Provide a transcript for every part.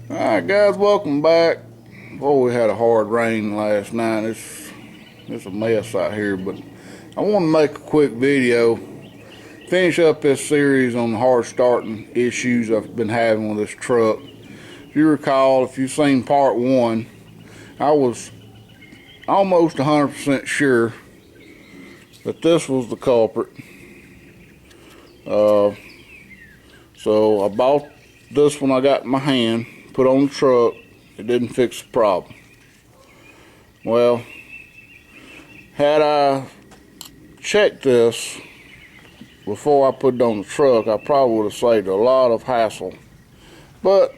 Alright guys, welcome back. Boy, we had a hard rain last night. It's a mess out here, but I want to make a quick video, finish up this series on the hard starting issues I've been having with this truck. If you recall, if you've seen part one, I was almost 100% sure that this was the culprit. So I bought this one I got in my hand, put on the truck. It didn't fix the problem. Well, had I checked this before I put it on the truck, I probably would have saved a lot of hassle. But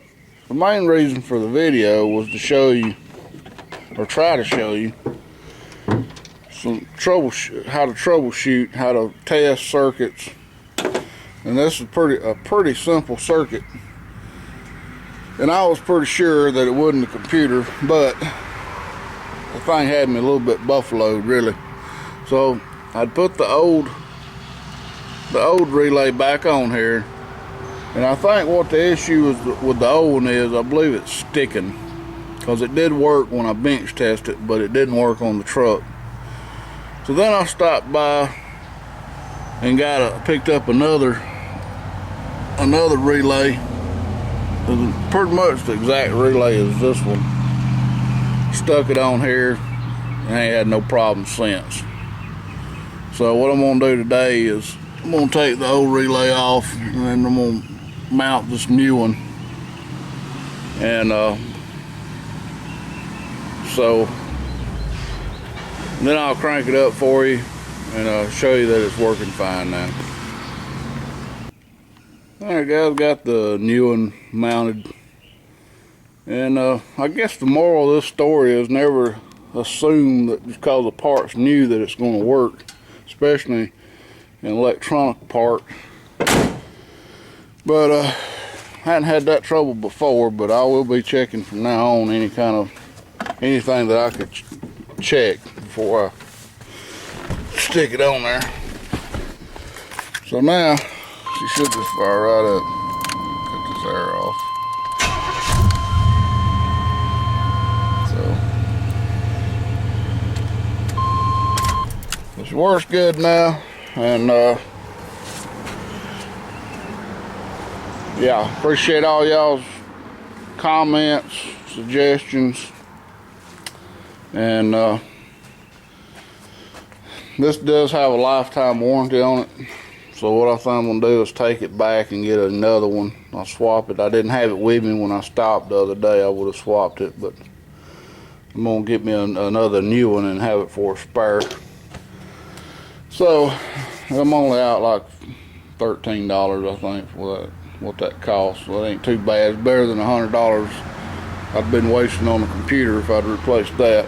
the main reason for the video was to show you, or try to show you, some how to troubleshoot, how to test circuits. And this is a pretty simple circuit. And I was pretty sure that it wasn't the computer, but the thing had me a little bit buffaloed, really. So I'd put the old relay back on here, and I think what the issue is with the old one is, I believe it's sticking, because it did work when I bench tested it, but it didn't work on the truck. So then I stopped by and picked up another relay. Pretty much the exact relay as this one. Stuck it on here and ain't had no problem since. So what I'm gonna do today is I'm gonna take the old relay off, and then I'm gonna mount this new one. And so then I'll crank it up for you and show you that it's working fine now. Alright guys, got the new one mounted, and I guess the moral of this story is never assume that just because the part's new that it's going to work, especially an electronic part. But I hadn't had that trouble before, but I will be checking from now on anything that I could check before I stick it on there. So now she should just fire right up. Cut this air off. So she works good now, and yeah, appreciate all y'all's comments, suggestions, and this does have a lifetime warranty on it. So what I think I'm going to do is take it back and get another one. I'll swap it. I didn't have it with me when I stopped the other day. I would have swapped it, but I'm going to get me another new one and have it for a spare. So I'm only out like $13, I think, for what that costs. So it ain't too bad. It's better than $100 I've been wasting on the computer if I'd replaced that.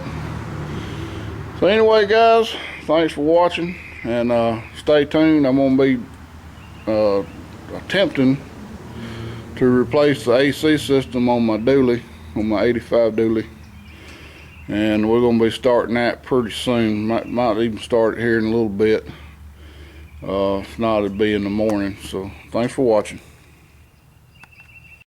So anyway guys, thanks for watching, and stay tuned. I'm going to be attempting to replace the AC system on my dually, on my 85 dually, and we're going to be starting that pretty soon. Might even start it here in a little bit. If not, it'll be in the morning. So thanks for watching.